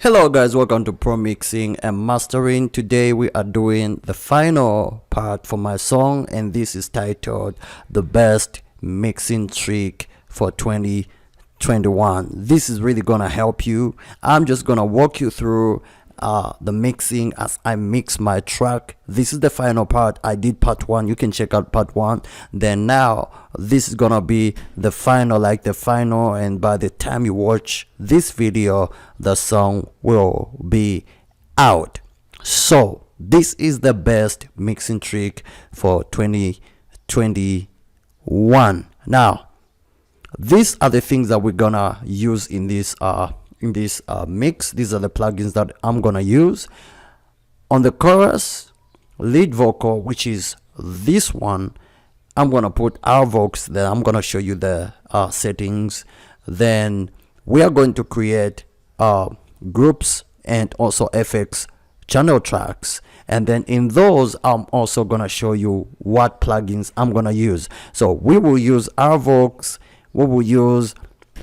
Hello guys, welcome to Pro Mixing and Mastering. Today we are doing the final part for my song, and this is titled The Best Mixing Trick for 2021. This is really gonna help you. I'm just gonna walk you through the mixing as I mix my track. This is the final part. I did part 1. You can check out part 1. Then now this is gonna be the final, and by the time you watch this video the song will be out. So this is the best mixing trick for 2021. Now these are the things that we're gonna use in this mix. These are the plugins that I'm gonna use. On the chorus, lead vocal, which is this one, I'm gonna put Arvox. Then I'm gonna show you the settings. Then we are going to create groups and also FX channel tracks, and then in those I'm also gonna show you what plugins I'm gonna use. So we will use Arvox, we will use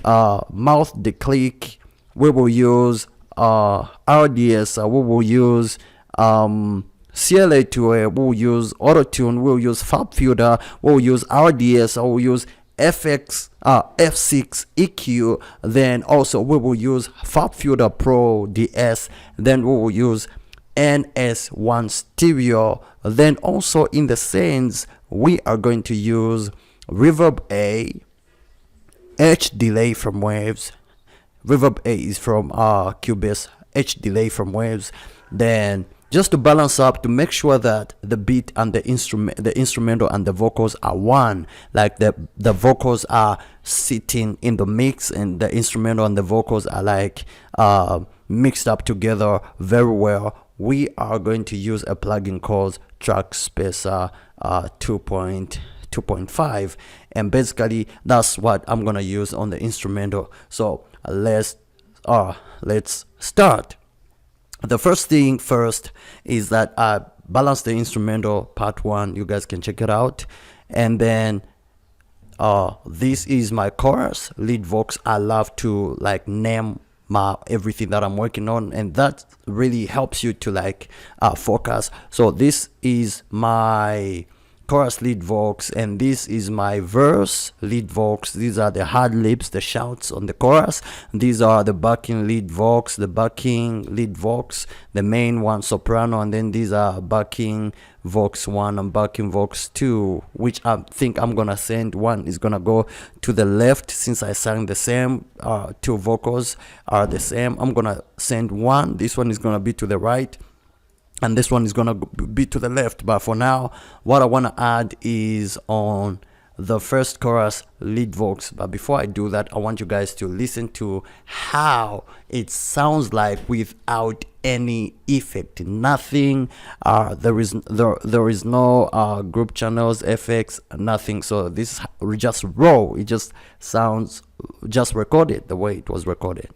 mouth declick, we will use RDS, we will use CLA2A, we will use Auto-Tune, we will use FabFilter, we will use RDS, I will use FX F6 EQ, then also we will use FabFilter Pro DS, then we will use NS1 stereo. Then also in the scenes we are going to use Reverb A, H delay from Waves. Reverb A is from Cubase, H delay from Waves. Then just to balance up, to make sure that the beat and the instrumental and the vocals are one, like the vocals are sitting in the mix and the instrumental and the vocals are like mixed up together very well, we are going to use a plugin called Track Spacer 2.5, and basically that's what I'm gonna use on the instrumental. So let's start. The first thing first is that I balance the instrumental part 1. You guys can check it out. And then this is my chorus, lead vox. I love to like name my everything that I'm working on, and that really helps you to focus. So this is my chorus lead vox, and this is my verse lead vox. These are the hard lips, the shouts on the chorus. These are the backing lead vox, the backing lead vox, the main one soprano, and then these are backing vox 1 and backing vox 2, which I think I'm gonna send. One is gonna go to the left since I sang the same. Two vocals are the same. I'm gonna send one. This one is gonna be to the right, and this one is gonna be to the left. But for now, what I want to add is on the first chorus lead vox. But before I do that, I want you guys to listen to how it sounds like without any effect, nothing. There is no group channels, FX, nothing. So this is just raw. It just sounds just recorded the way it was recorded.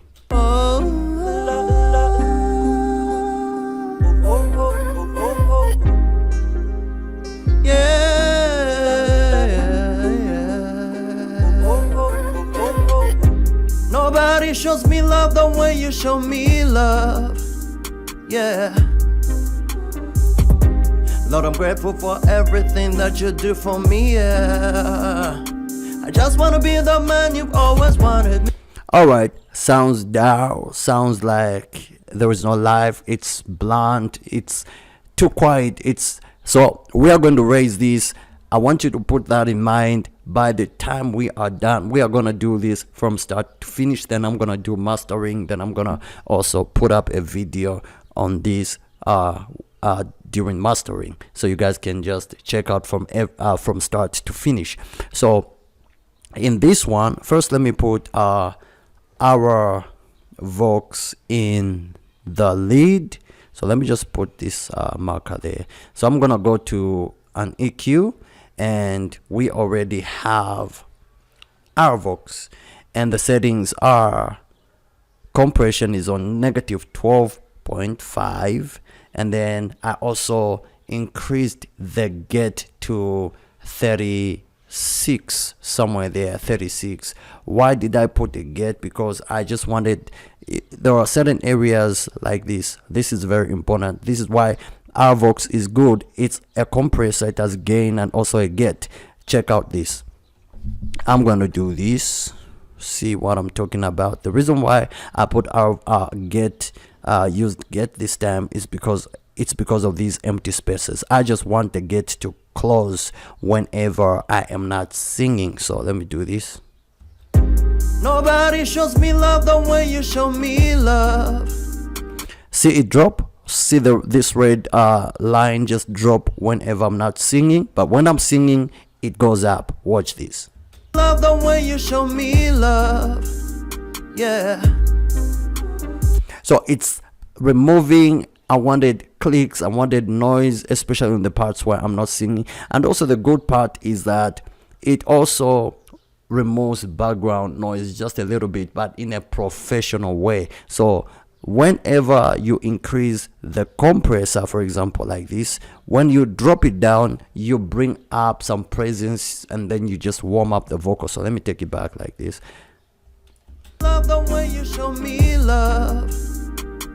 Nobody shows me love the way you show me love. Yeah. Lord, I'm grateful for everything that you do for me. Yeah. I just want to be the man you've always wanted me. Alright, sounds down, sounds like there is no life, it's blunt, it's too quiet. So we are going to raise this. I want you to put that in mind. By the time we are done, we are gonna do this from start to finish. Then I'm gonna do mastering. Then I'm gonna also put up a video on this during mastering, so you guys can just check out from start to finish. So in this one, first let me put our vox in the lead. So let me just put this marker there. So I'm gonna go to an EQ, and we already have our vox, and the settings are compression is on -12.5, and then I also increased the get to 36, somewhere there, 36. Why did I put a get? Because I just wanted there are certain areas like this. This is very important. This is why RVox is good. It's a compressor, it has gain and also a get. Check out this. I'm going to do this. See what I'm talking about. The reason why I put our used get this time is because of these empty spaces. I just want the get to close whenever I am not singing. So let me do this. Nobody shows me love the way you show me love. See it drop? See this red line just drop whenever I'm not singing, but when I'm singing it goes up. Watch this. Love the way you show me love. Yeah. So it's removing unwanted clicks, unwanted noise, especially in the parts where I'm not singing. And also the good part is that it also removes background noise just a little bit, but in a professional way. So whenever you increase the compressor, for example like this, when you drop it down you bring up some presence and then you just warm up the vocal. So let me take it back like this. Love the way you show me love.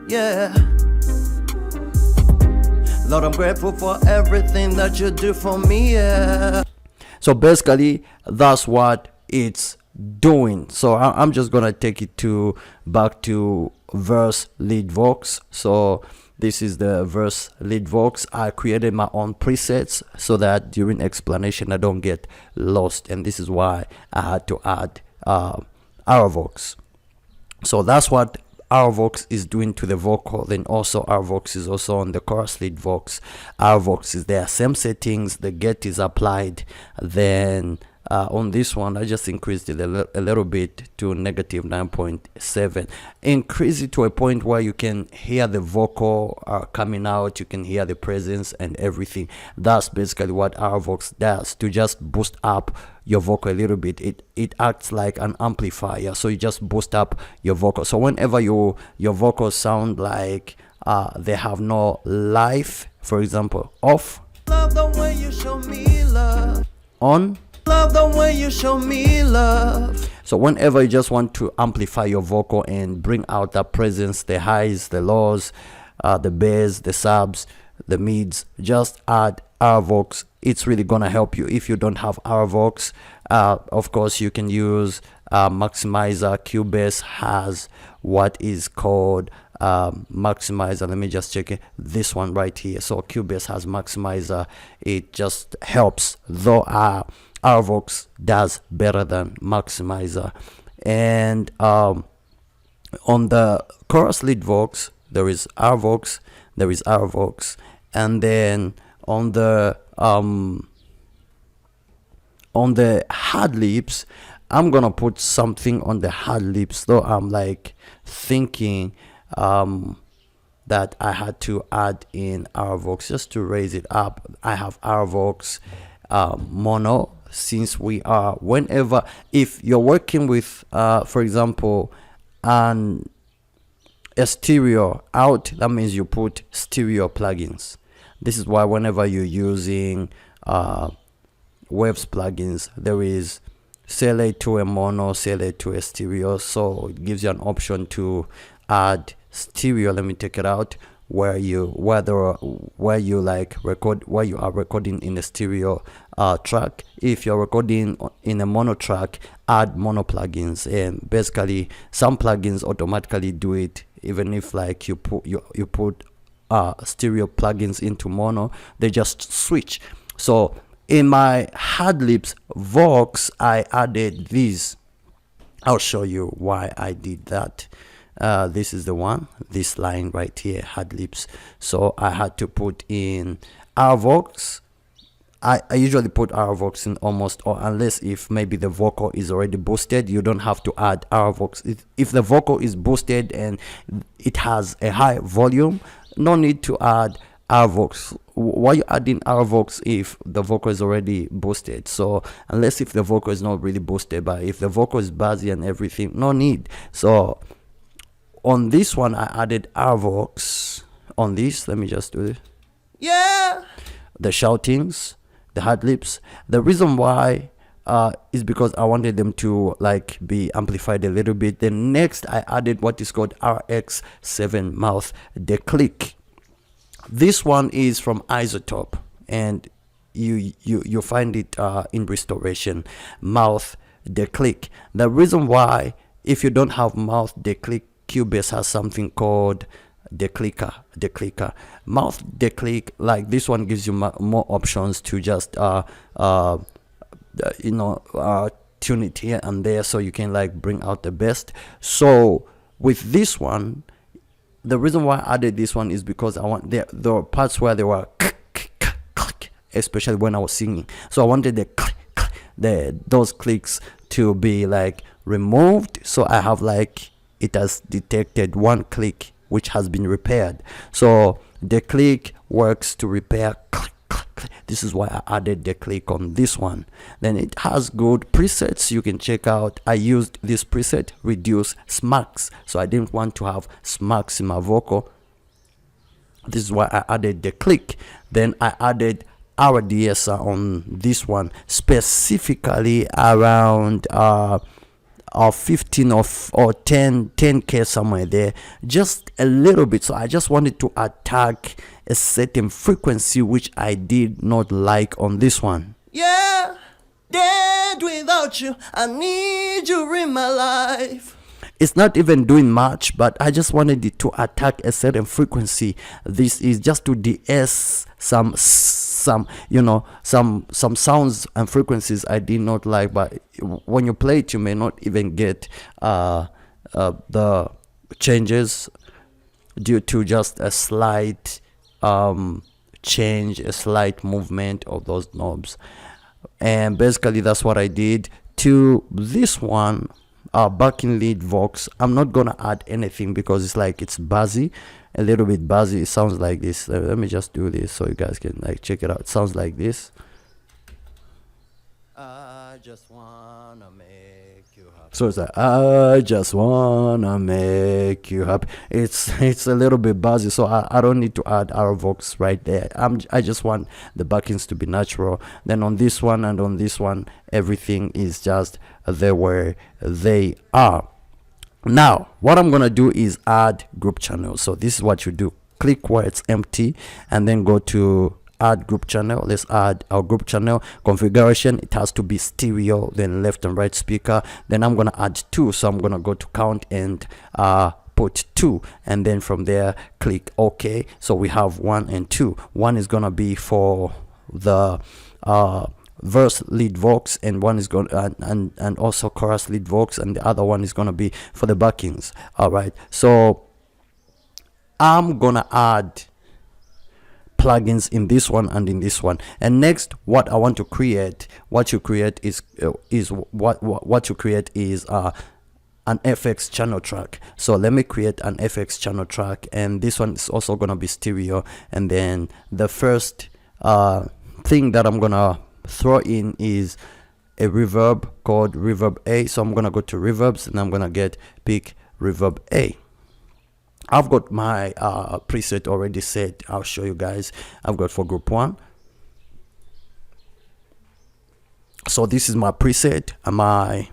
Yeah. Lord, I'm grateful for everything that you do for me. Yeah. So basically that's what it's doing. So I'm just gonna take it back to verse lead vox. So this is the verse lead vox. I created my own presets so that during explanation I don't get lost, and this is why I had to add RVox. So that's what RVox is doing to the vocal. Then also RVox is also on the chorus lead vox. RVox is there, same settings, the get is applied. Then on this one I just increased it a little bit to negative 9.7. Increase it to a point where you can hear the vocal coming out, you can hear the presence and everything. That's basically what RVox does, to just boost up your vocal a little bit. It acts like an amplifier, so you just boost up your vocal. So whenever your vocals sound like they have no life, for example, off, love the way you show me love, on, love the way you show me love. So whenever you just want to amplify your vocal and bring out that presence, the highs, the lows, the bass, the subs, the mids, just add RVox. It's really gonna help you. If you don't have RVox, of course you can use Maximizer. Cubase has what is called Maximizer. Let me just check it. This one right here. So Cubase has Maximizer. It just helps, though RVox does better than Maximizer. And on the chorus lead vox there is RVox, and then on the hard lips I'm gonna put something on the hard lips, though I'm like thinking that I had to add in RVox just to raise it up. I have RVox mono, since we are, whenever, if you're working with for example a stereo out, that means you put stereo plugins. This is why whenever you're using Waves plugins, there is CLA to a mono, CLA to a stereo, so it gives you an option to add stereo. Let me take it out, where you like record, where you are recording in a stereo track. If you're recording in a mono track, add mono plugins, and basically some plugins automatically do it. Even if like you put stereo plugins into mono, they just switch. So in my hard lips vox I added these. I'll show you why I did that. This is the one, this line right here, hard lips. So I had to put in RVox. I usually put RVox in almost, or unless if maybe the vocal is already boosted, you don't have to add RVox. If the vocal is boosted and it has a high volume, no need to add RVox. Why are you adding RVox if the vocal is already boosted? So unless if the vocal is not really boosted, but if the vocal is bassy and everything, no need. So on this one I added RVox. On this, let me just do it. Yeah, the shoutings, the hard lips. The reason why is because I wanted them to like be amplified a little bit. Then next I added what is called RX7 mouth declick. This one is from Isotope, and you find it in Restoration mouth declick. The reason why, if you don't have mouth declick, Cubase has something called declicker mouth declick. Like this one gives you more options to just tune it here and there, so you can like bring out the best. So with this one, the reason why I added this one is because I want the parts where they were especially when I was singing, so I wanted those clicks to be like removed, so I have like it has detected one click which has been repaired. So the click works to repair click. This is why I added the click on this one. Then it has good presets you can check out. I used this preset, reduce smacks, so I didn't want to have smacks in my vocal. This is why I added the click. Then I added our DSR on this one, specifically around 15 or 10k somewhere there, just a little bit. So I just wanted to attack a certain frequency which I did not like on this one. Yeah, dead without you, I need you in my life. It's not even doing much, but I just wanted it to attack a certain frequency. This is just to de-ess some sounds and frequencies I did not like, but when you play it you may not even get the changes due to just a slight change, a slight movement of those knobs. And basically that's what I did to this one. Backing lead Vox, I'm not gonna add anything because it's like it's buzzy, a little bit buzzy. It sounds like this. Let me just do this so you guys can like check it out. It sounds like this. I just wanna make you happy. So it's like, I just wanna make you happy. It's a little bit buzzy, so I don't need to add our Vox right there. I just want the backings to be natural. Then on this one and on this one, everything is just there where they are. Now what I'm gonna do is add group channel. So this is what you do: click where it's empty and then go to add group channel. Let's add our group channel. Configuration, it has to be stereo, then left and right speaker. Then I'm gonna add 2, so I'm gonna go to count and put 2, and then from there click OK. So we have 1 and 2. 1 is gonna be for the verse lead Vox, and one is going and also chorus lead Vox, and the other one is gonna be for the backings. All right, so I'm gonna add plugins in this one and in this one. And next, what I want to create, what you create is an FX channel track. So let me create an FX channel track, and this one is also gonna be stereo. And then the first thing that I'm gonna throw in is a reverb called Reverb A. So I'm gonna go to reverbs and I'm gonna pick Reverb A. I've got my preset already set. I'll show you guys. I've got for group 1. So this is my preset. My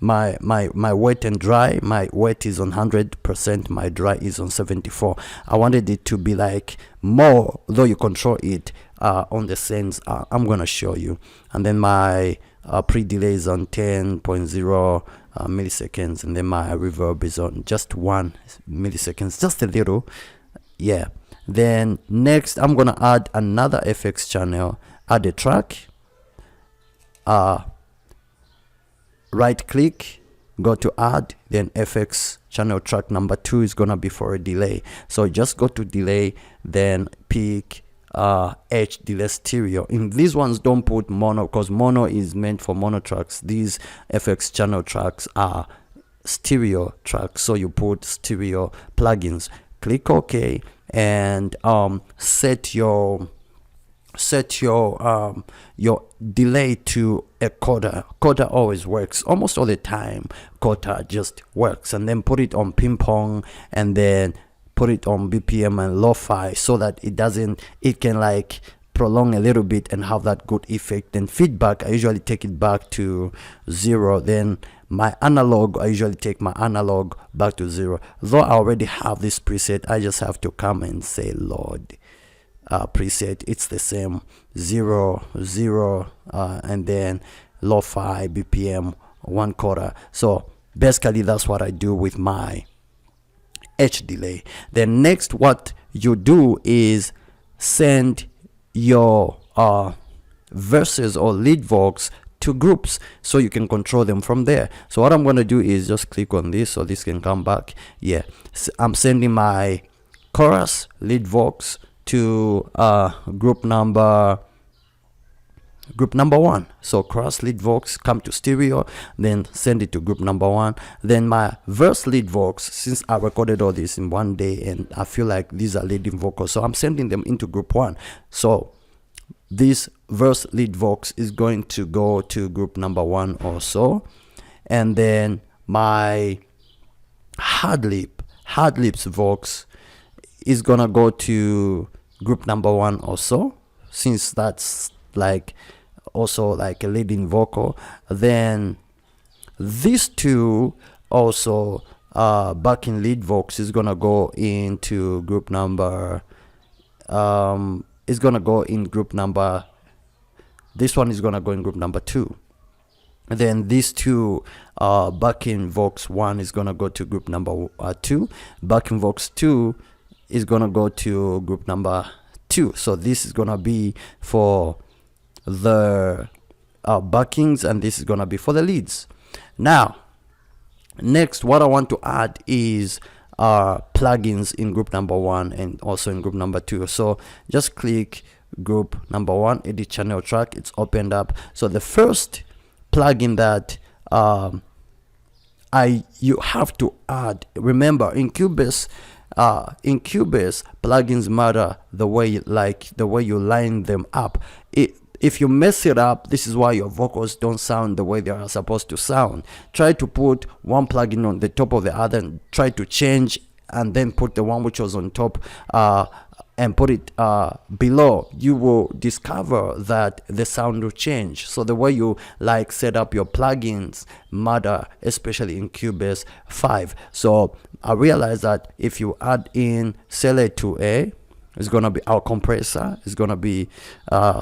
wet and dry. My wet is on 100%, my dry is on 74. I wanted it to be like more, though you control it on the sense I'm gonna show you. And then my pre-delay is on 10.0 milliseconds, and then my reverb is on just 1 milliseconds, just a little. Yeah, then next I'm gonna add another FX channel, add a track, right click, go to add, then FX channel track number 2 is gonna be for a delay. So just go to delay, then pick H delay stereo. In these ones don't put mono, because mono is meant for mono tracks. These FX channel tracks are stereo tracks, so you put stereo plugins. Click OK and set your delay to a quarter. Quarter always works, almost all the time. Quarter just works. And then put it on ping pong, and then put it on BPM and lo-fi, so that it can like prolong a little bit and have that good effect. Then feedback, I usually take it back to 0. Then my analog, I usually take my analog back to 0. Though I already have this preset, I just have to come and say load preset. It's the same 0 0 and then lo-fi BPM 1/4. So basically that's what I do with my H delay. Then next, what you do is send your verses or lead vox to groups so you can control them from there. So what I'm going to do is just click on this so this can come back. Yeah, so I'm sending my chorus lead vox to group number 1. So chorus lead vox come to stereo, then send it to group number 1. Then my verse lead vox, since I recorded all this in one day and I feel like these are leading vocals, so I'm sending them into group 1. So this verse lead vox is going to go to group number 1 or so. And then my hard lips vox is gonna go to group number 1 or so, since that's like also like a leading vocal. Then these two also backing lead vox is gonna go into group number is gonna go in group number, this one is gonna go in group number 2. And then these two backing vox 1 is gonna go to group number 2. Backing vox 2 is gonna go to group number 2. So this is gonna be for the backings and this is gonna be for the leads. Now next, what I want to add is plugins in group number 1 and also in group number 2. So just click group number 1, edit channel track, it's opened up. So the first plugin that you have to add, remember in Cubase plugins matter the way you line them up. If you mess it up, this is why your vocals don't sound the way they are supposed to sound. Try to put one plugin on the top of the other and try to change and then put the one which was on top and put it below. You will discover that the sound will change. So the way you like set up your plugins matter, especially in Cubase 5. So I realized that if you add in Sele2A, it's gonna be our compressor, it's gonna be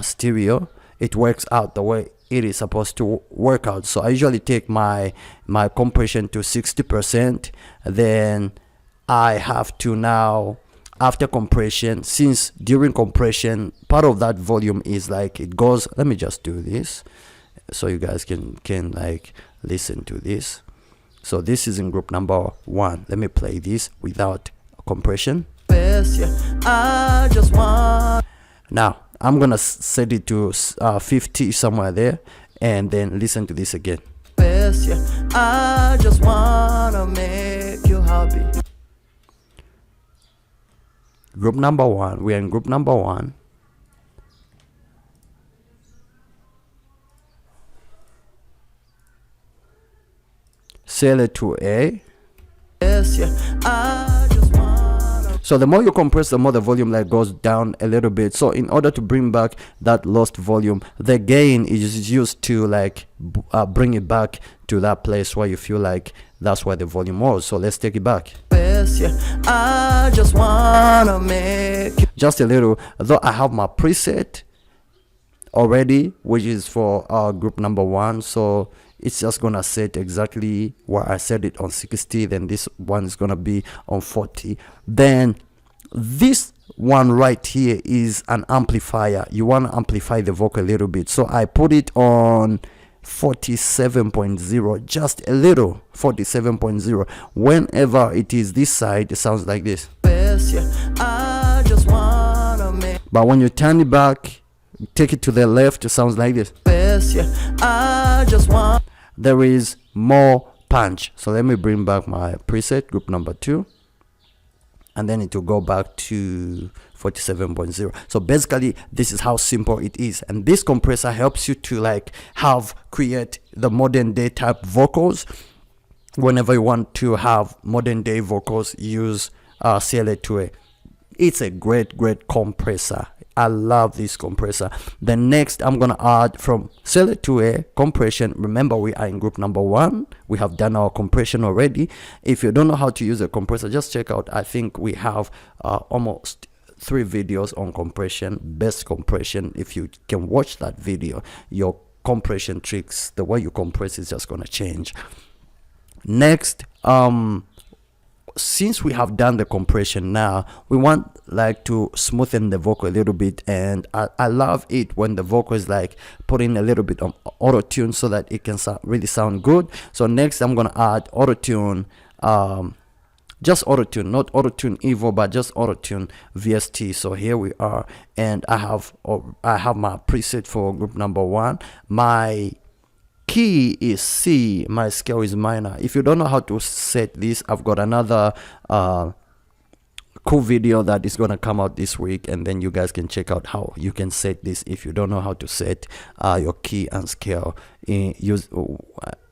stereo, it works out the way it is supposed to work out. So I usually take my compression to 60%. Then I have to now, after compression, since during compression part of that volume is like it goes, let me just do this so you guys can like listen to this. So this is in group number 1. Let me play this without compression. I just want. Now I'm gonna set it to 50 somewhere there and then listen to this again. I just wanna make you happy. Group number 1, we are in group number 1. Sele2A. So the more you compress, the more the volume like goes down a little bit. So in order to bring back that lost volume, the gain is used to like bring it back to that place where you feel like that's where the volume was. So let's take it back. I just wanna make just a little, though I have my preset already, which is for group number 1. So it's just gonna set exactly where I set it on 60. Then this one is gonna be on 40. Then this one right here is an amplifier. You want to amplify the vocal a little bit, so I put it on 47.0, just a little. 47.0. Whenever it is this side, it sounds like this. But when you turn it back, take it to the left, it sounds like this. There is more punch. So let me bring back my preset, group number 2, and then it will go back to 47.0. So basically this is how simple it is, and this compressor helps you to like create the modern day type vocals. Whenever you want to have modern day vocals, use Sele2A. It's a great compressor. I love this compressor. Then next I'm gonna add from Select 2A compression. Remember, we are in group number 1. We have done our compression already. If you don't know how to use a compressor, just check out, I think we have almost 3 videos on compression, best compression. If you can watch that video, your compression tricks, the way you compress is just gonna change. Next, since we have done the compression, now we want like to smoothen the vocal a little bit, and I love it when the vocal is like putting a little bit of auto tune so that it can really sound good. So next I'm gonna add auto tune, just auto tune, not auto tune Evo, but just auto tune VST. So here we are, and I have my preset for group number 1. My key is C, my scale is minor. If you don't know how to set this, I've got another cool video that is gonna come out this week, and then you guys can check out how you can set this if you don't know how to set your key and scale in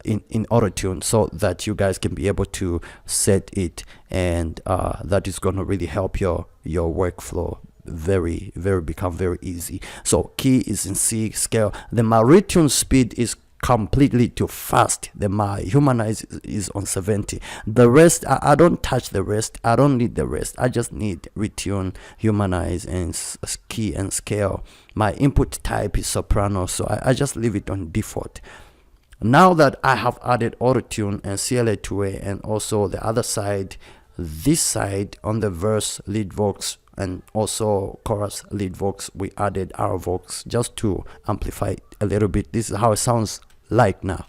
AutoTune, so that you guys can be able to set it, and that is gonna really help your workflow become very easy. So key is in C, scale. Then my retune speed is completely too fast. Then my humanize is on 70. The rest, I don't touch the rest. I don't need the rest. I just need retune, humanize, and key and scale. My input type is soprano, so I just leave it on default. Now that I have added auto-tune and CLA2A, and also the other side, this side on the verse lead vox and also chorus lead vox, we added our vox just to amplify it a little bit. This is how it sounds like now.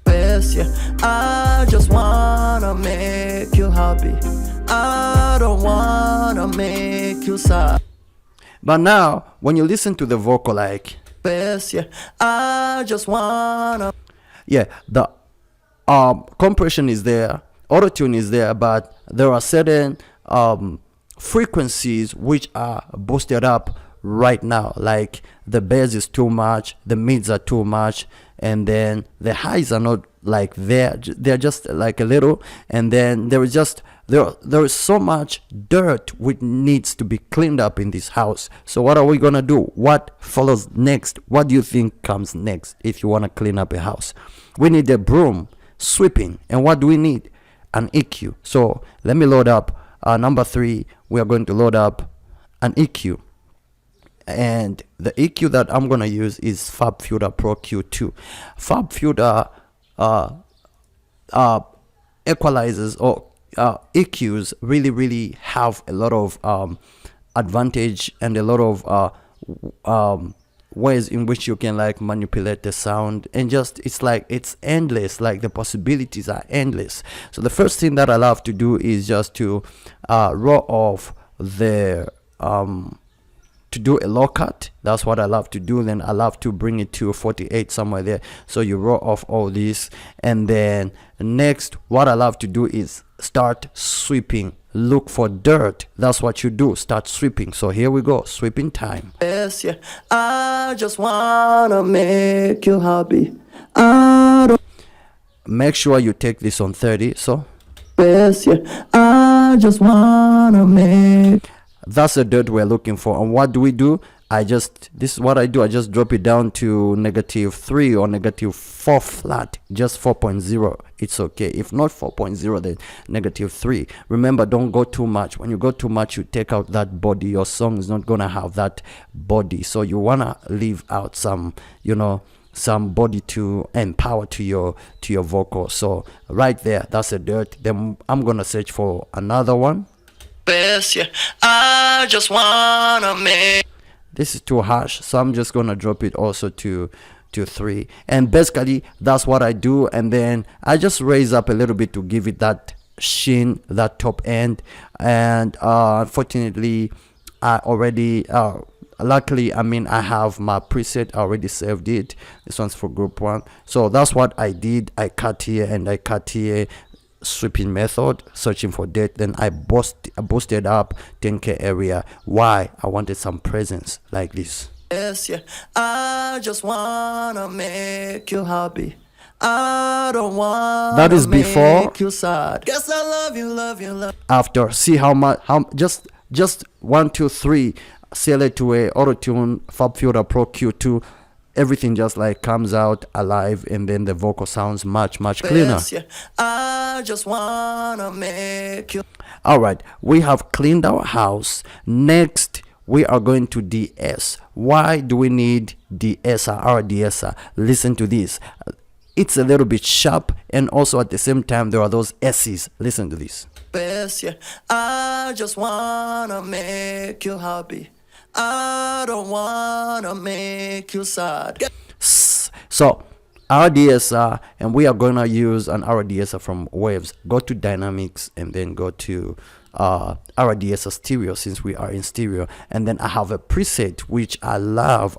Yes, yeah. I just wanna make you happy. I don't wanna make you sad. But now when you listen to the vocal, like, Yes, yeah. I just wanna. yeah, the compression is there, auto-tune is there, but there are certain frequencies which are boosted up right now. Like the bass is too much, the mids are too much, and then the highs are not like they're just like a little, and then there is so much dirt which needs to be cleaned up in this house. So what are we gonna do? What follows next? What do you think comes next if you want to clean up a house? We need a broom sweeping, and what do we need? An EQ. So let me load up number 3. We are going to load up an EQ, and the EQ that I'm gonna use is FabFilter Pro Q2. FabFilter equalizers or EQs really have a lot of advantage and a lot of ways in which you can like manipulate the sound, and just it's endless. Like the possibilities are endless. So the first thing that I love to do is just to roll off the to do a low cut. That's what I love to do. Then I love to bring it to 48 somewhere there. So you roll off all this, and then next what I love to do is start sweeping. Look for dirt. That's what you do. Start sweeping. So here we go. Sweeping time. Yes, yeah. I just wanna make you happy. Make sure you take this on 30. So Yes, yeah. I just wanna make. that's the dirt we're looking for. And what do? This is what I do. I just drop it down to -3 or -4 flat, just 4.0. It's okay. If not 4.0, then -3. Remember, don't go too much. When you go too much, you take out that body. Your song is not gonna have that body. So you wanna leave out some, some body to empower to your vocal. So right there, that's the dirt. Then I'm gonna search for another one. Yes, yeah. I just wanna make. This is too harsh, so I'm just gonna drop it also to 3. And basically that's what I do, and then I just raise up a little bit to give it that sheen, that top end. And unfortunately I already luckily, I have my preset. I already saved it. This one's for group 1. So that's what I did. I cut here and I cut here. Sweeping method, searching for dirt. Then I boosted up 10K area. Why? I wanted some presence like this. Yes, yeah. I just wanna make you happy. I don't want. That is before. Make you sad. Guess I love you. After, see how much? Just 1, 2, 3. CLA2A, Auto-Tune, FabFilter Pro Q2, everything just like comes out alive, and then the vocal sounds much cleaner. Best, yeah. I just wanna make you. All right, we have cleaned our house. Next, we are going to DS. Why do we need DSR or DSR? Listen to this. It's a little bit sharp, and also at the same time there are those S's. Listen to this. Best, yeah. I just wanna make you happy. I don't wanna make you sad. So RDSR, and we are gonna use an RDSR from Waves. Go to Dynamics and then go to RDSR stereo, since we are in stereo. And then I have a preset which I love.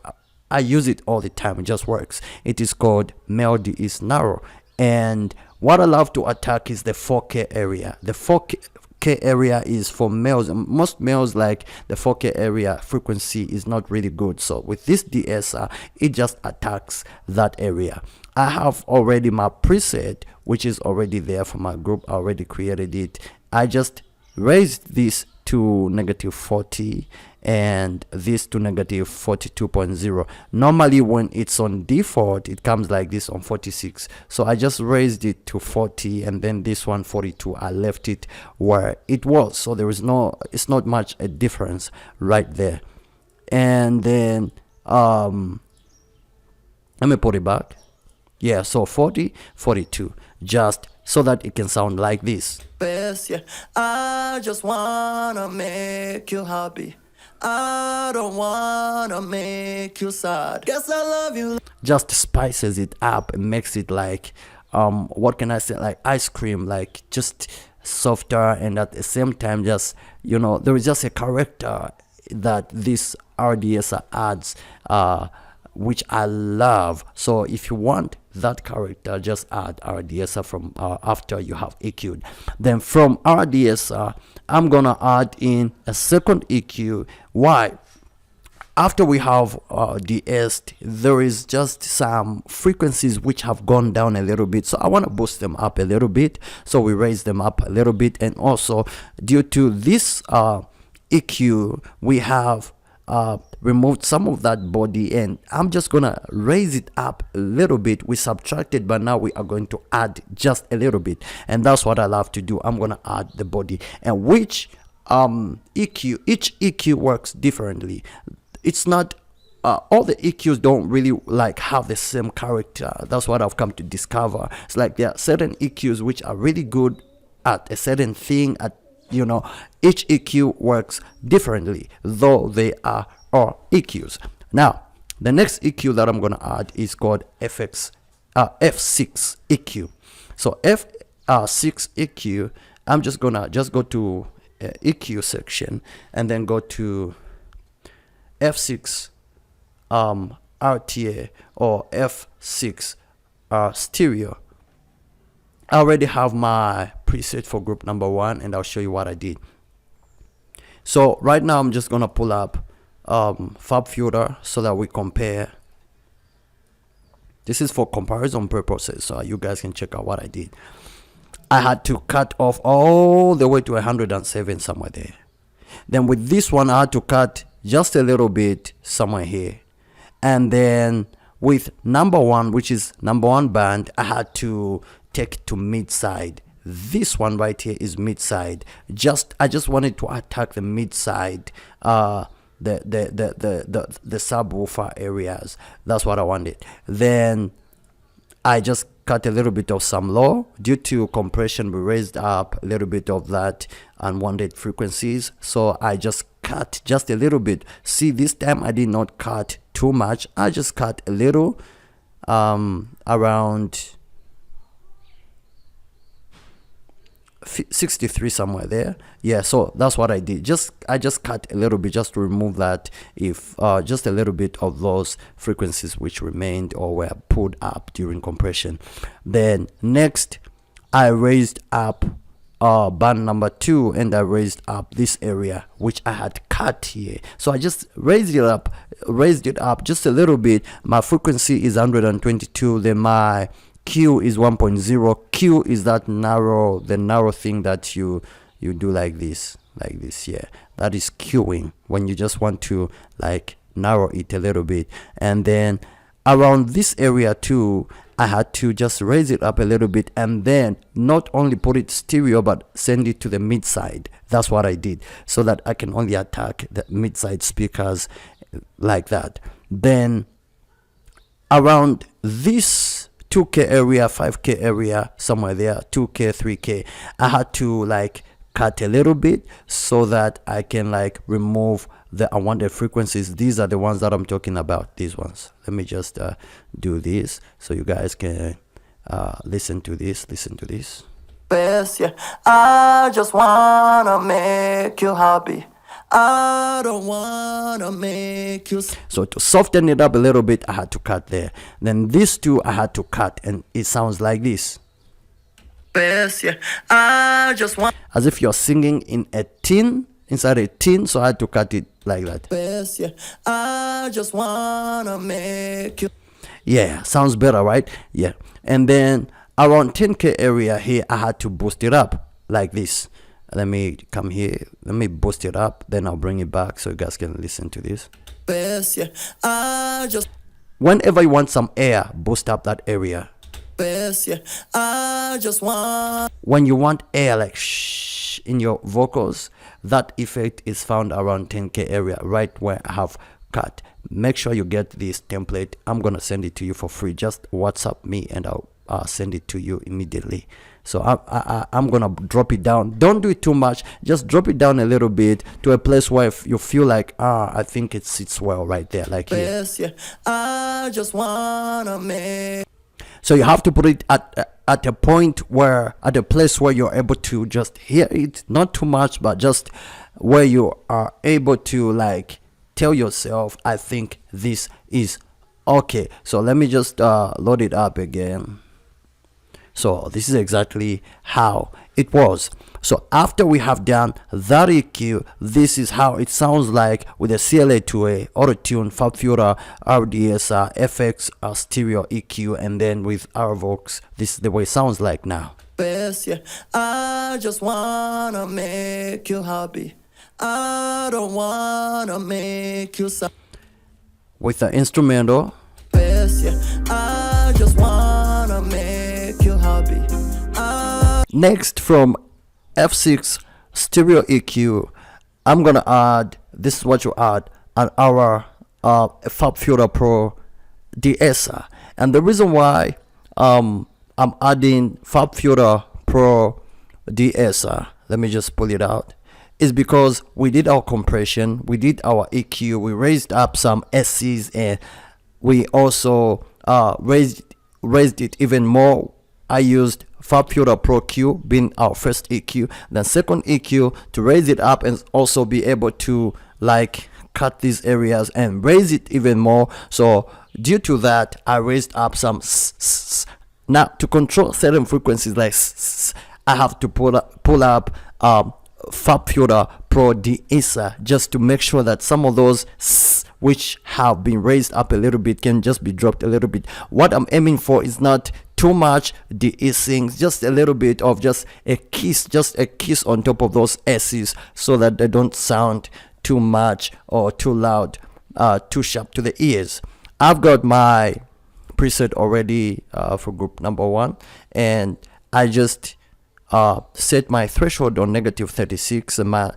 I use it all the time. It just works. It is called Melody is Narrow, and what I love to attack is the 4K area. The 4K area is for males, and most males like the 4K area frequency is not really good. So with this DSR, it just attacks that area. I have already my preset, which is already there for my group. I already created it. I just raised this to -40 and this to -42.0. Normally when it's on default, it comes like this on 46. So I just raised it to 40, and then this one 42. I left it where it was, so there is it's not much a difference right there. And then let me put it back. Yeah, so 40, 42, just so that it can sound like this. Best, yeah. I just wanna make you happy. I don't wanna make you sad. Guess I love you. Just spices it up and makes it like what can I say, like ice cream, like just softer, and at the same time just, you know, there is just a character that this RDSR adds, which I love. So if you want that character, just add RDSR from after you have EQ'd. Then from RDSR, I'm gonna add in a second EQ. Why? After we have de-essed, there is just some frequencies which have gone down a little bit, so I want to boost them up a little bit, so we raise them up a little bit. And also due to this EQ, we have removed some of that body, and I'm just gonna raise it up a little bit. We subtracted, but now we are going to add just a little bit, and that's what I love to do. I'm gonna add the body, and which EQ, each EQ works differently. It's not all the EQs don't really like have the same character. That's what I've come to discover. It's like there are certain EQs which are really good at a certain thing, at, you know, each EQ works differently, though they are all EQs. Now the next EQ that I'm gonna add is called F6 EQ. So F6 EQ, I'm just gonna go to EQ section and then go to F6 RTA or F6 stereo. I already have my preset for group number 1, and I'll show you what I did. So right now I'm just gonna pull up FabFilter so that we compare. This is for comparison purposes, so you guys can check out what I did. I had to cut off all the way to 107 somewhere there. Then with this one I had to cut just a little bit somewhere here, and then with number 1, which is number 1 band, I had to take to mid side. This one right here is mid side. I just wanted to attack the mid side, the subwoofer areas. That's what I wanted. Then I just cut a little bit of some low. Due to compression, we raised up a little bit of that unwanted frequencies, so I just cut just a little bit. See, this time I did not cut too much. I just cut a little, around 63 somewhere there. Yeah, so that's what I did. I just cut a little bit just to remove that, if just a little bit of those frequencies which remained or were pulled up during compression. Then next I raised up band number 2, and I raised up this area which I had cut here. So I just raised it up just a little bit. My frequency is 122, then my Q is 1.0. Q is that narrow, the narrow thing that you do like this. like this. Yeah, that is cueing, when you just want to like narrow it a little bit. And then around this area too, I had to just raise it up a little bit, and then not only put it stereo but send it to the mid side. That's what I did, so that I can only attack the mid side speakers like that. Then around this 2K area, 5K area, somewhere there, 2K, 3K, I had to like cut a little bit so that I can like remove the unwanted frequencies. These are the ones that I'm talking about, these ones. Let me just do this so you guys can listen to this. Best, yeah. I just wanna make you happy. I don't wanna make you. So to soften it up a little bit, I had to cut there. Then these two I had to cut, and it sounds like this. Best, yeah. I just want. As if you're singing in a tin, inside a tin, so I had to cut it like that. Best, yeah. I just wanna make you. Yeah, sounds better, right? Yeah. And then around 10K area here, I had to boost it up like this. Let me come here, let me boost it up, then I'll bring it back so you guys can listen to this. Best, yeah. I just. Whenever you want some air, boost up that area. Best, yeah. I just want. When you want air like shh in your vocals, that effect is found around 10K area, right where I have cut. Make sure you get this template. I'm gonna send it to you for free. Just WhatsApp me and I'll send it to you immediately. So I'm gonna drop it down. Don't do it too much, just drop it down a little bit to a place where if you feel like I think it sits well right there, like here. Best, yeah. I just wanna make. So you have to put it at a point where, at a place where you're able to just hear it, not too much, but just where you are able to like tell yourself, I think this is okay. So let me just load it up again. So this is exactly how it was. So after we have done that EQ, this is how it sounds like with a CLA2A, Auto-Tune, FabFilter, RDSR, FX, stereo EQ, and then with RVox, this is the way it sounds like now. Best, yeah. I just wanna make you happy. I don't wanna make you sad. With the instrumental. Best, yeah. I just wanna make you happy. Next, from F6 stereo EQ, I'm gonna add, this is what you add, an our FabFilter Pro de-esser. And the reason why I'm adding FabFilter Pro de-esser, let me just pull it out, is because we did our compression, we did our EQ, we raised up some SCs, and we also raised it even more. I used FabFilter Pro Q being our first EQ, then second EQ to raise it up and also be able to like cut these areas and raise it even more. So due to that, I raised up some now to control certain frequencies like I have to pull up FabFilter Pro de-esser just to make sure that some of those which have been raised up a little bit can just be dropped a little bit. What I'm aiming for is not too much de-essing, just a little bit of just a kiss on top of those S's so that they don't sound too much or too loud, too sharp to the ears. I've got my preset already for group number 1, and I just set my threshold on -36 and my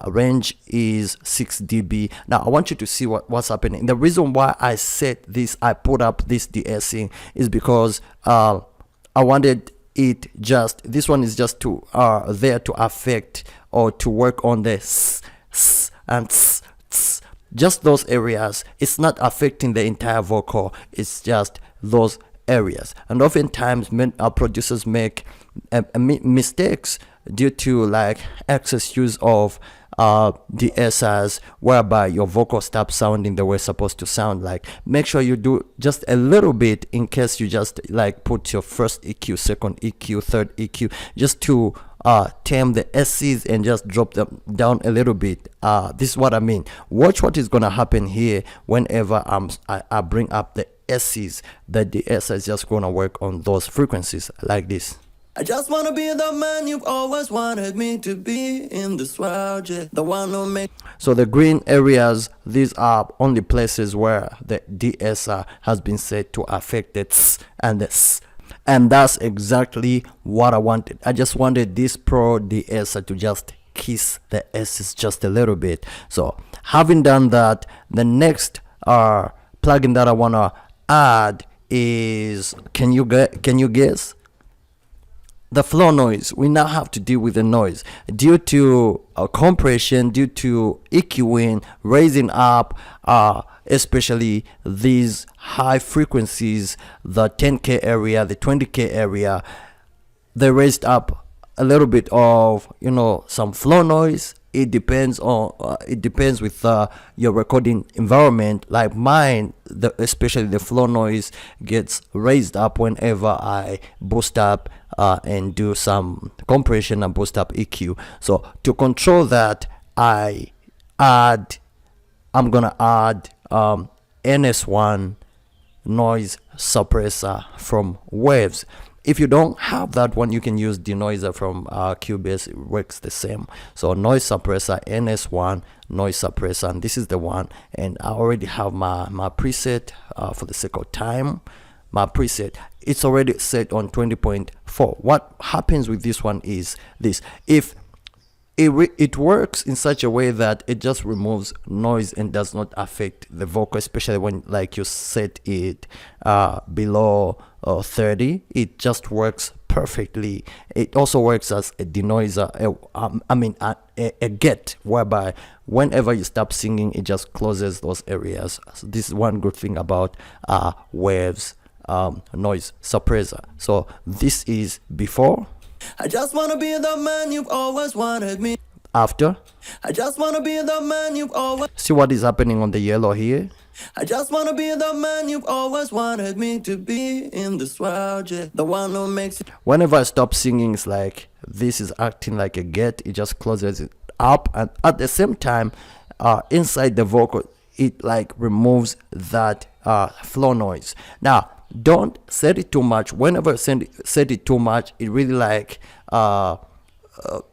range is 6 dB. Now I want you to see what's happening. The reason why I set this, I put up this de-essing, is because I wanted it just, this one is just to there to affect or to work on the and just those areas. It's not affecting the entire vocal, it's just those areas. And oftentimes producers make mistakes due to like excess use of de-essers, whereby your vocal stops sounding the way it's supposed to sound. Like, make sure you do just a little bit in case you just like put your first EQ, second EQ, third EQ, just to tame the SCs and just drop them down a little bit. This is what I mean. Watch what is gonna happen here whenever I bring up the SCs. The de-esser is just gonna work on those frequencies like this. I just wanna be the man you've always wanted me to be in this world, yeah. The one who makes. So the green areas, these are only places where the de-esser has been said to affect the ts and the s. And that's exactly what I wanted. I just wanted this pro de-esser to just kiss the s's just a little bit. So having done that, the next plugin that I wanna add is, can you guess? The floor noise. We now have to deal with the noise due to compression, due to EQing, raising up, especially these high frequencies, the 10K area, the 20K area. They raised up a little bit of, some floor noise. It depends with your recording environment. Like mine, especially the floor noise gets raised up whenever I boost up and do some compression and boost up EQ. So to control that, I'm gonna add NS1 noise suppressor from Waves. If you don't have that one, you can use denoiser from Cubase. It works the same. So noise suppressor, NS1 noise suppressor, and this is the one. And I already have my preset for the sake of time. My preset, it's already set on 20.4. What happens with this one is this: if it works in such a way that it just removes noise and does not affect the vocal, especially when like you set it below 30. It just works perfectly. It also works as a denoiser, a get, whereby whenever you stop singing, it just closes those areas. So this is one good thing about Waves noise suppressor. So this is before. I just wanna be the man you've always wanted me. After. I just wanna be the man you've always. See what is happening on the yellow here? I just wanna be the man you've always wanted me to be in this world, yeah. The one who makes it. Whenever I stop singing, it's like this is acting like a get. It just closes it up, and at the same time, inside the vocal, it like removes that floor noise. Now, don't set it too much. Whenever set it too much, it really like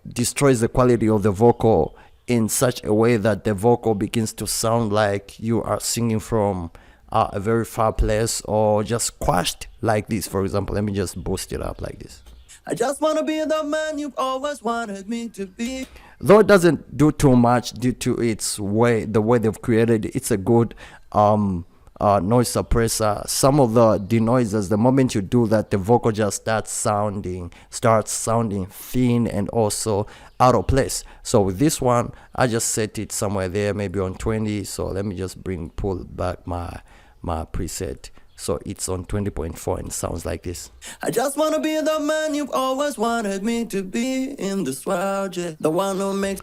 destroys the quality of the vocal in such a way that the vocal begins to sound like you are singing from a very far place, or just quashed like this. For example, let me just boost it up like this. I just wanna be the man you've always wanted me to be. Though it doesn't do too much due to the way they've created it, it's a good noise suppressor. Some of the denoisers, the moment you do that, the vocal just starts sounding thin and also out of place. So with this one, I just set it somewhere there, maybe on 20. So let me just pull back my preset. So it's on 20.4 and it sounds like this. I just wanna be the man you've always wanted me to be in this world, yeah. The one who makes.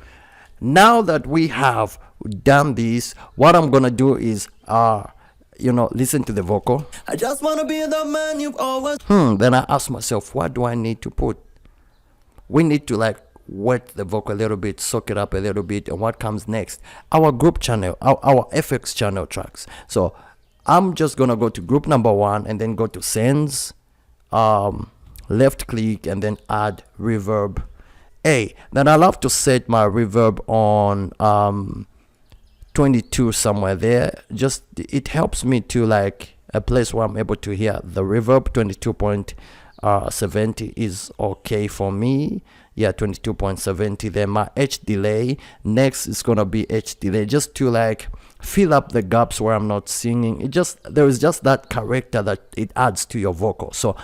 Now that we have done this, what I'm gonna do is listen to the vocal. I just wanna be the man you've always. Then I ask myself, what do I need to put? We need to like wet the vocal a little bit, soak it up a little bit, and what comes next? Our group channel, our FX channel tracks. So I'm just gonna go to group number 1 and then go to sends, left click, and then add reverb A. Then I love to set my reverb on 22 somewhere there. Just it helps me to like a place where I'm able to hear the reverb. 22.70 is okay for me. Yeah, 22.70. Then my H delay, next is gonna be H delay, just to like fill up the gaps where I'm not singing. There is just that character that it adds to your vocal. So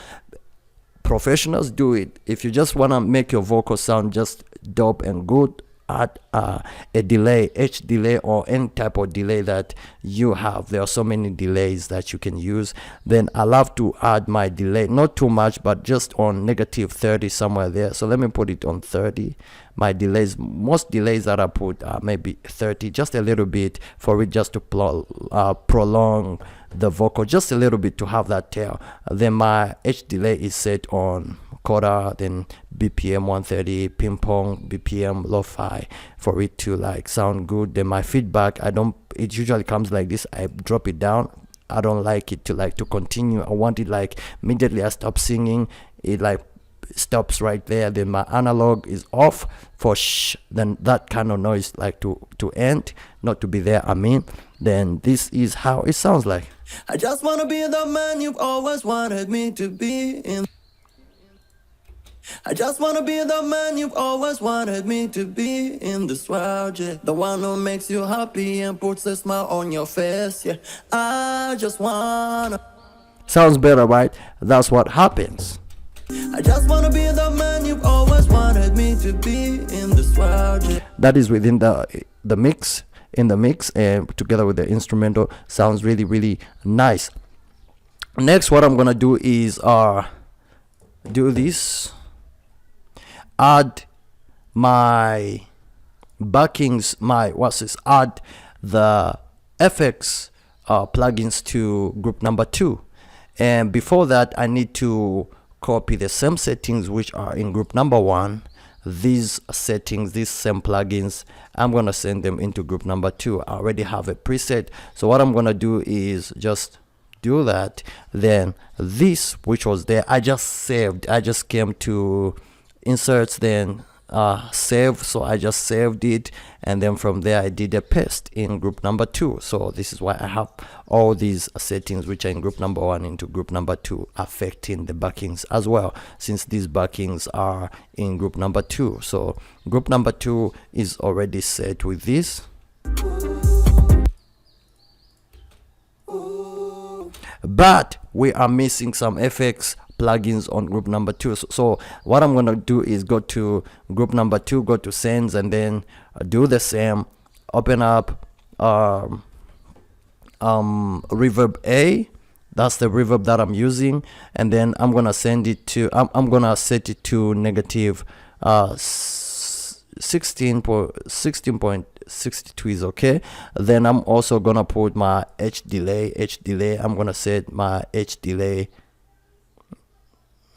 professionals do it. If you just want to make your vocal sound just dope and good, add a delay, H delay, or any type of delay that you have. There are so many delays that you can use. Then I love to add my delay, not too much, but just on -30 somewhere there. So let me put it on 30. My delays, most delays that I put are maybe 30, just a little bit for it just to prolong the vocal just a little bit to have that tail. Then my H delay is set on quarter, then BPM 130, ping pong, BPM lo-fi for it to like sound good. Then my feedback, it usually comes like this. I drop it down. I don't like it to continue. I want it like immediately I stop singing, it like stops right there. Then my analog is off for then that kind of noise like to end, not to be there, I mean. Then this is how it sounds like. I just wanna be the man you've always wanted me to be in. I just wanna be the man you've always wanted me to be in this world, yeah. The one who makes you happy and puts a smile on your face, yeah. I just wanna. Sounds better, right? That's what happens. I just wanna be the man you've always wanted me to be in this world, yeah. That is within the mix, in the mix, and together with the instrumental, sounds really nice. Next, what I'm gonna do is do this, add my backings, add the FX plugins to group number 2. And before that, I need to copy the same settings which are in group number 1. These settings, these same plugins, I'm gonna send them into group number 2. I already have a preset, so what I'm gonna do is just do that. Then this, which was there, I just saved. I just came to inserts, then save, so I just saved it, and then from there I did a paste in group number 2. So this is why I have all these settings which are in group number 1 into group number 2, affecting the backings as well, since these backings are in group number 2. So group number 2 is already set with this. But we are missing some FX plugins on group number 2. So what I'm gonna do is go to group number 2, go to sends, and then do the same. Open up reverb A. That's the reverb that I'm using, and then I'm gonna send it to I'm gonna set it to negative 16.62 is okay. Then I'm also gonna put my H delay. I'm gonna set my H delay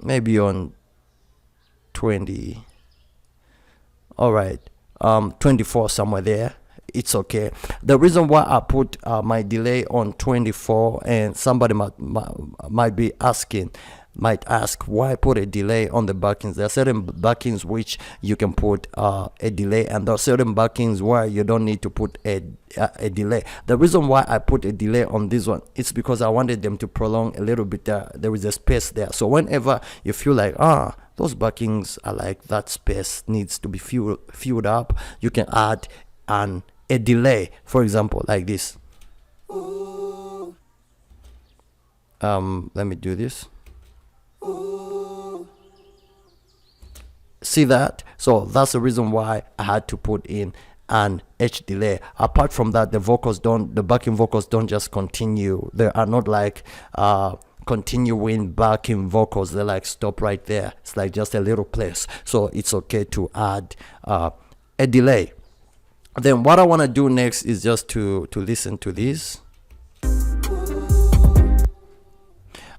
maybe on 20. All right, 24, somewhere there. It's okay. The reason why I put my delay on 24, and somebody might ask why put a delay on the backings. There are certain backings which you can put a delay, and there are certain backings where you don't need to put a delay. The reason why I put a delay on this one, it's because I wanted them to prolong a little bit. There is a space there, so whenever you feel like those backings are like that space needs to be filled up, you can add a delay, for example, like this. Let me do this. See that? So that's the reason why I had to put in an H delay. Apart from that, the backing vocals don't just continue. They are not like continuing backing vocals. They're like stop right there. It's like just a little place. So it's okay to add a delay. Then what I want to do next is just to listen to this.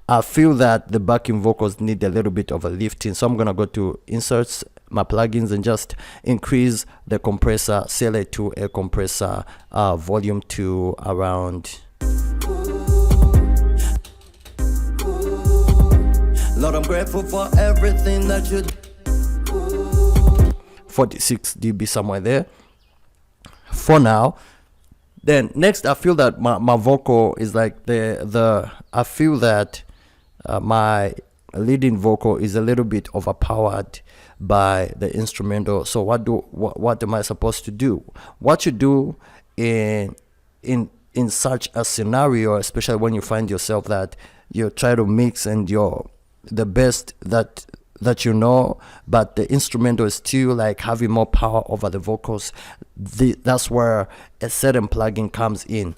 I feel that the backing vocals need a little bit of a lifting, so I'm gonna go to inserts, my plugins, and just increase the compressor, select to a compressor volume to around Lord, I'm grateful for everything that you 46 dB, somewhere there for now. Then next, I feel that my vocal is like I feel that my leading vocal is a little bit overpowered by the instrumental. So what am I supposed to do? What you do in such a scenario, especially when you find yourself that you try to mix and you're the best that you know, but the instrumental is still like having more power over the vocals, that's where a certain plugin comes in.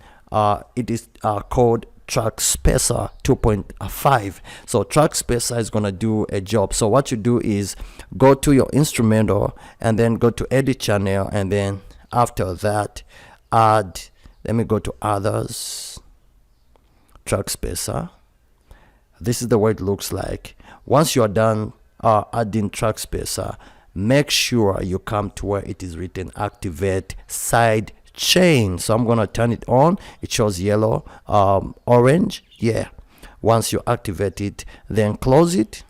It is called Track Spacer 2.5. So Track Spacer is gonna do a job. So what you do is go to your instrumental and then go to edit channel, and then after that let me go to others, Track Spacer. This is the way it looks like. Once you are done adding Track Spacer, make sure you come to where it is written activate side chain. So I'm gonna turn it on. It shows yellow, orange. Yeah, once you activate it, then close it,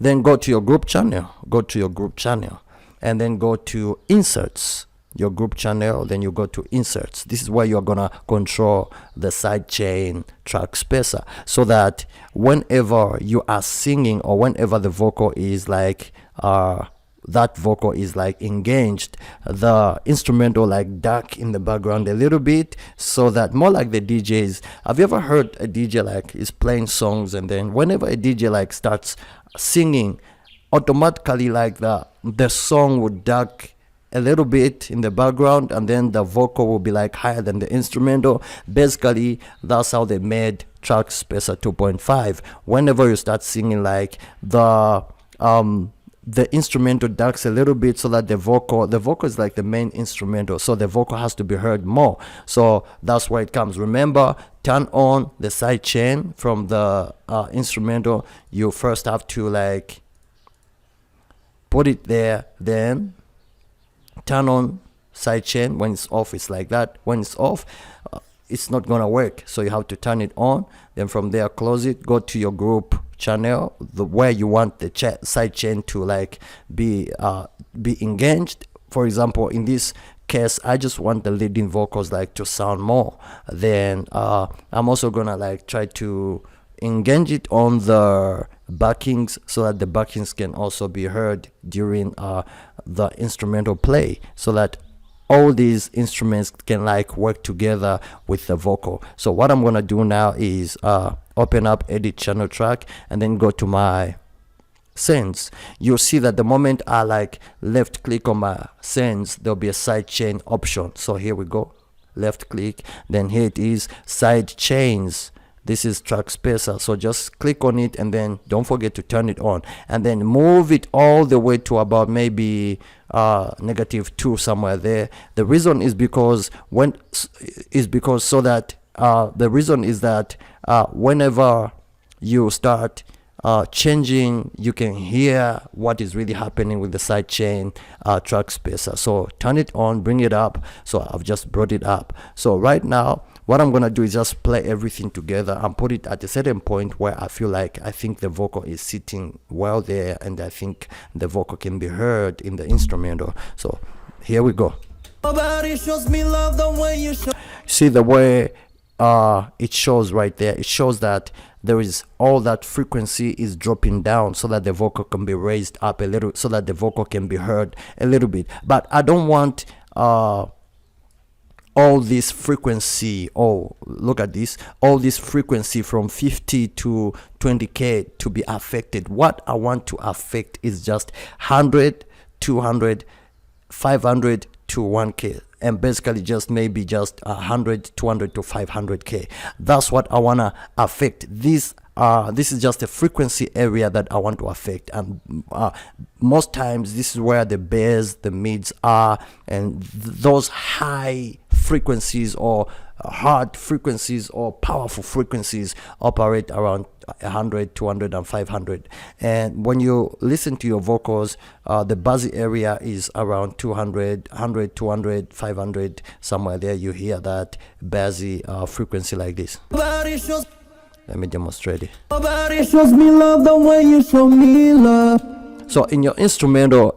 Then go to your group channel. Go to your group channel, and then go to inserts. Your group channel, then you go to inserts. This is where you're gonna control the sidechain track spacer, so that whenever you are singing or whenever the vocal is like that vocal is like engaged, the instrumental like dark in the background a little bit, so that more like the DJs. Have you ever heard a DJ like is playing songs, and then whenever a DJ like starts singing, automatically like the song would dark a little bit in the background, and then the vocal will be like higher than the instrumental. Basically, that's how they made track spacer 2.5. Whenever you start singing, like the instrumental darks a little bit, so that the vocal is like the main instrumental, so the vocal has to be heard more. So that's where it comes. Remember, turn on the side chain from the instrumental. You first have to like put it there, then turn on sidechain. When it's off, it's like that. When it's off, it's not gonna work, so you have to turn it on. Then from there, close it, go to your group channel, where you want the sidechain to like be engaged. For example, in this case, I just want the leading vocals like to sound more. Then I'm also gonna like try to engage it on the backings, so that the backings can also be heard during the instrumental play, so that all these instruments can like work together with the vocal. So what I'm gonna do now is open up edit channel track, and then go to my sends. You'll see that the moment I like left click on my sends, there'll be a side chain option. So here we go, left click, then here it is, side chains. This is track spacer, so just click on it, and then don't forget to turn it on, and then move it all the way to about maybe -2 somewhere there. The reason is because whenever you start changing, you can hear what is really happening with the sidechain track spacer. So turn it on, bring it up. So I've just brought it up. So right now, what I'm gonna do is just play everything together and put it at a certain point where I think the vocal is sitting well there, and I think the vocal can be heard in the instrumental. So here we go. Nobody shows me love the way you show. See the way it shows right there. It shows that there is all that frequency is dropping down, so that the vocal can be raised up a little, so that the vocal can be heard a little bit. But I don't want all this frequency, look at this, all this frequency from 50 to 20k to be affected. What I want to affect is just 100, 200, 500 to 1k, and basically just maybe just 100, 200 to 500k. That's what I want to affect. This is just a frequency area that I want to affect, and most times this is where the bass, the mids are, and those high frequencies or hard frequencies or powerful frequencies operate around 100, 200 and 500. And when you listen to your vocals, the bassy area is around 200, 100, 200, 500, somewhere there. You hear that bassy frequency like this. Nobody shows. Let me demonstrate it. Nobody shows me love the way you show me love. So in your instrumental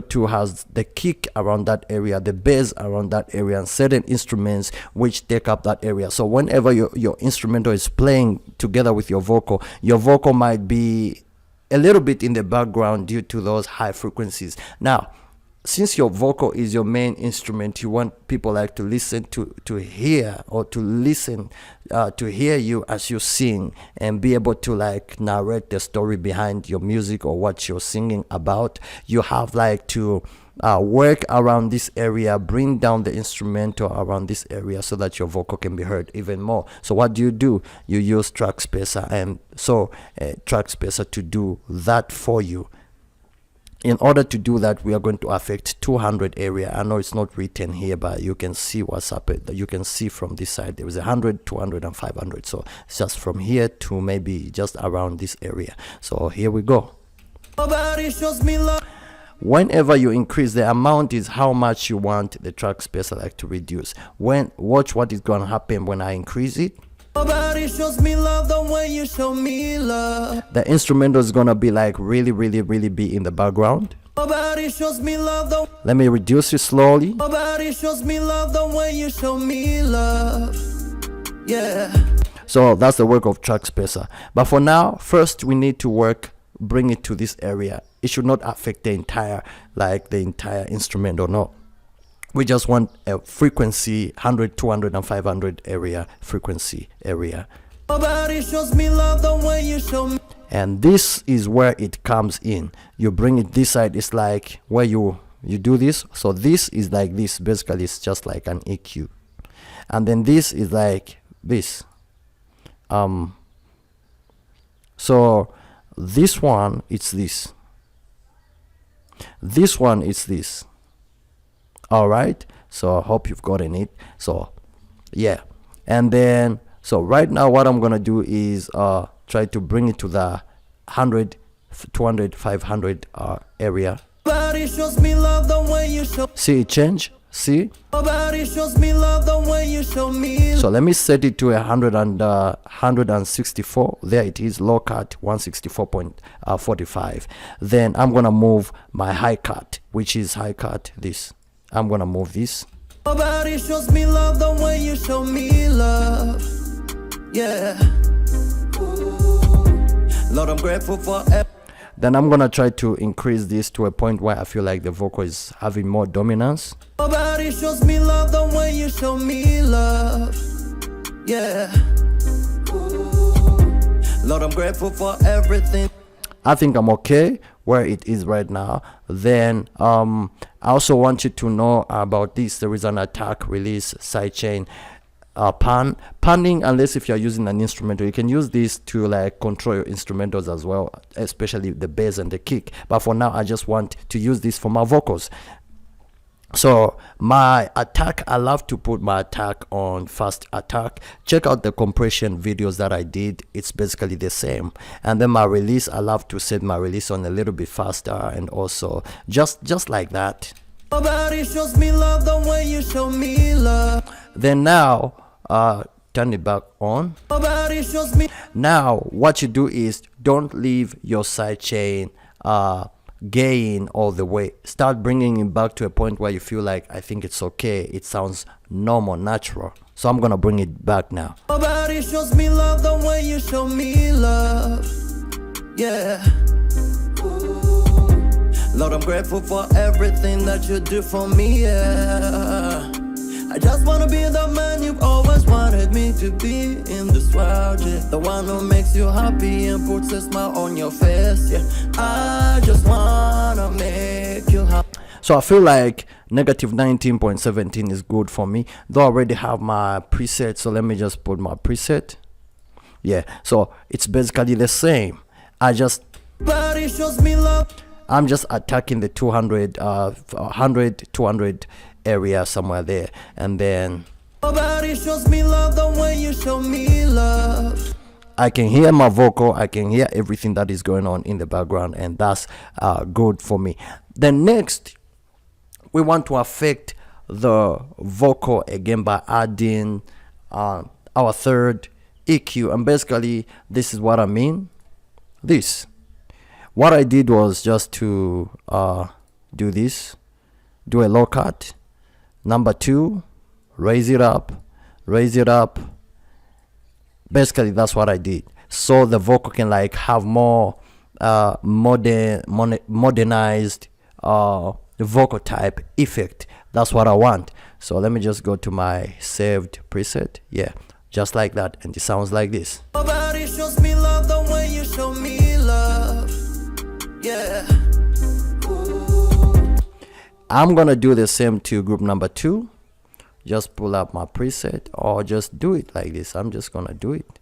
too has the kick around that area, the bass around that area, and certain instruments which take up that area. So whenever your instrumental is playing together with your vocal might be a little bit in the background due to those high frequencies. Now, since your vocal is your main instrument, you want people like to listen to hear you as you sing, and be able to like narrate the story behind your music or what you're singing about. You have like to work around this area, bring down the instrumental around this area, so that your vocal can be heard even more. So what do? You use track spacer, and so track spacer to do that for you. In order to do that, we are going to affect 200 area. I know it's not written here, but you can see what's up. You can see from this side there is 100, 200 and 500. So it's just from here to maybe just around this area. So here we go. Nobody shows me love. Whenever you increase the amount is how much you want the track spacer like to reduce. Watch what is going to happen when I increase it. Nobody shows me love the way you show me love. The instrumental is gonna be like really be in the background. Nobody shows me love the Let me reduce it slowly. Nobody shows me love the way you show me love. Yeah. So that's the work of track spacer. But for now, first we need to bring it to this area. It should not affect the entire instrument or no. We just want a frequency 100, 200 and 500 area frequency area. Nobody shows me love the way you show me. And this is where it comes in. You bring it this side, it's like where you do this. So this is like this. Basically it's just like an EQ. And then this is like this. So this one, it's this. This one is this. All right, so I hope you've gotten it. So yeah, and then so right now what I'm gonna do is try to bring it to the 100, 200, 500 area. Nobody shows me love the way you show. See it change? See? Nobody shows me love the way you show me. So let me set it to 164. There it is, low cut 164.45. Then I'm gonna move my high cut, which is high cut this. I'm gonna move this. Nobody shows me love the way you show me love. Yeah. Lord, I'm grateful for Then I'm gonna try to increase this to a point where I feel like the vocal is having more dominance. Nobody shows me love the way you show me love. Yeah. Lord, I'm grateful for everything. I think I'm okay where it is right now. Then I also want you to know about this. There is an attack, release, sidechain, panning. Unless if you're using an instrumental, you can use this to like control your instrumentals as well, especially the bass and the kick. But for now I just want to use this for my vocals. So my attack, I love to put my attack on fast attack. Check out the compression videos that I did, it's basically the same. And then my release, I love to set my release on a little bit faster, and also just like that. Nobody shows me love the way you show me love. Then now turn it back on. Nobody shows me. Now what you do is don't leave your sidechain gain all the way. Start bringing it back to a point where you feel like, I think it's okay, it sounds normal, natural. So I'm gonna bring it back now. Nobody shows me love the way you show me love. Yeah. Lord, I'm grateful for everything that you do for me. Yeah. I just wanna be the man you've always wanted me to be in this world, yeah. The one who makes you happy and puts a smile on your face, yeah. I just wanna make you happy. So I feel like negative 19.17 is good for me, though I already have my preset. So let me just put my preset. Yeah, so it's basically the same. Nobody shows me love. I'm just attacking the 100, 200 area somewhere there, and then nobody shows me love the way you show me love. I can hear my vocal, I can hear everything that is going on in the background, and that's good for me. Then next, we want to affect the vocal again by adding our third EQ, and basically this is what I mean. What I did was just to do this, do a low cut, number 2, raise it up. Basically that's what I did, so the vocal can like have more modernized vocal type effect. That's what I want. So let me just go to my saved preset. Yeah, just like that, and it sounds like this. Nobody shows me love the way you show me love. Yeah. I'm gonna do the same to group number 2. Just pull up my preset, or just do it like this. I'm just gonna do it.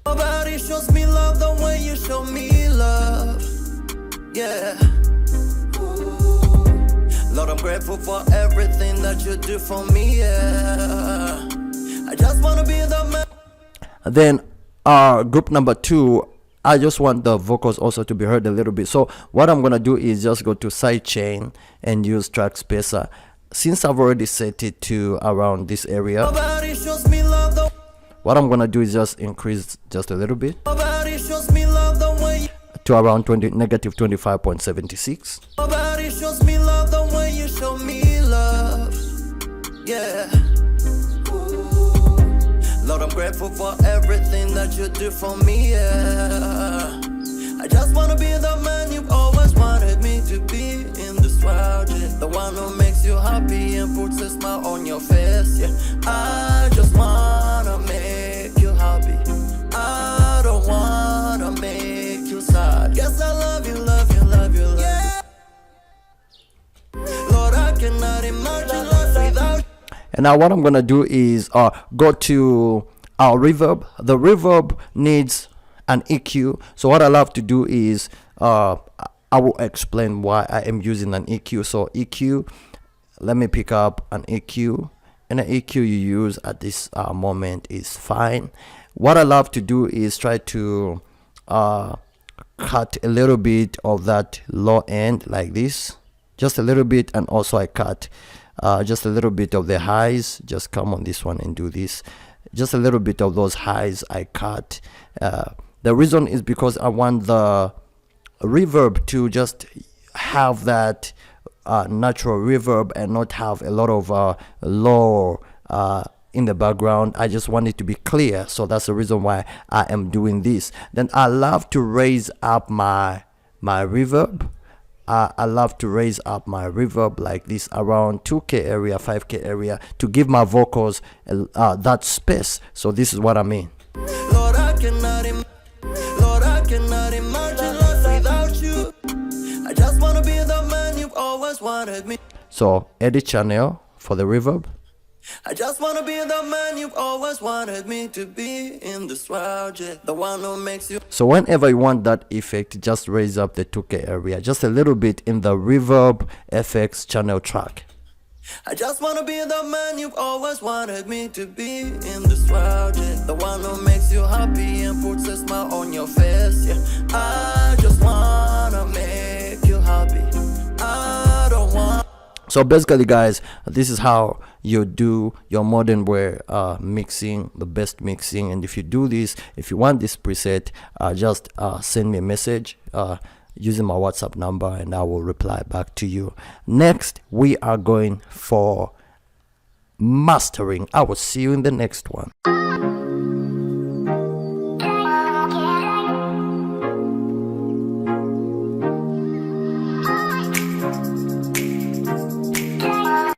Nobody shows me love the way you show me love. Yeah. Lord, I'm grateful for everything that you do for me. Yeah. I just wanna be the man. Then group number 2, I just want the vocals also to be heard a little bit. So what I'm gonna do is just go to sidechain and use track spacer. since I've already set it to around this area, Nobody shows me love the what I'm gonna do is just increase just a little bit Nobody shows me love the way you, to around negative 25.76. Nobody shows me love the way you show me love. Yeah. Ooh. Lord, I'm grateful for everything that you do for me. Yeah. I just wanna be the man you've always wanted me to be in this world. Yeah. The one who makes you happy and puts a smile on your face. Yeah. I just wanna make you happy. I don't wanna make you sad. Yes, I love you, love you, love you, love you. Yeah. Lord, I cannot imagine life without you. And now what I'm gonna do is go to our reverb. The reverb needs an EQ, so what I love to do is I will explain why I am using an EQ. So EQ, let me pick up an EQ, and an EQ you use at this moment is fine. What I love to do is try to cut a little bit of that low end like this, just a little bit, and also I cut just a little bit of the highs. Just come on this one and do this, just a little bit of those highs I cut. The reason is because I want the reverb to just have that natural reverb and not have a lot of low in the background. I just want it to be clear, so that's the reason why I am doing this. Then I love to raise up my reverb. I love to raise up my reverb like this around 2k area, 5k area, to give my vocals that space. So this is what I mean. Lord, I cannot imagine life without you. I just wanna be the man you've always wanted me. So edit channel for the reverb. I just wanna be the man you've always wanted me to be in this world. Yeah. The one who makes you. So whenever you want that effect, just raise up the 2k area just a little bit in the reverb FX channel track. I just wanna be the man you've always wanted me to be in this world. Yeah. The one who makes you happy and puts a smile on your face. Yeah. I just wanna make you happy. I don't want. So basically guys, this is how you do your modern wear mixing, the best mixing. And if you do this, if you want this preset, just send me a message using my WhatsApp number and I will reply back to you. Next we are going for mastering. I will see you in the next one.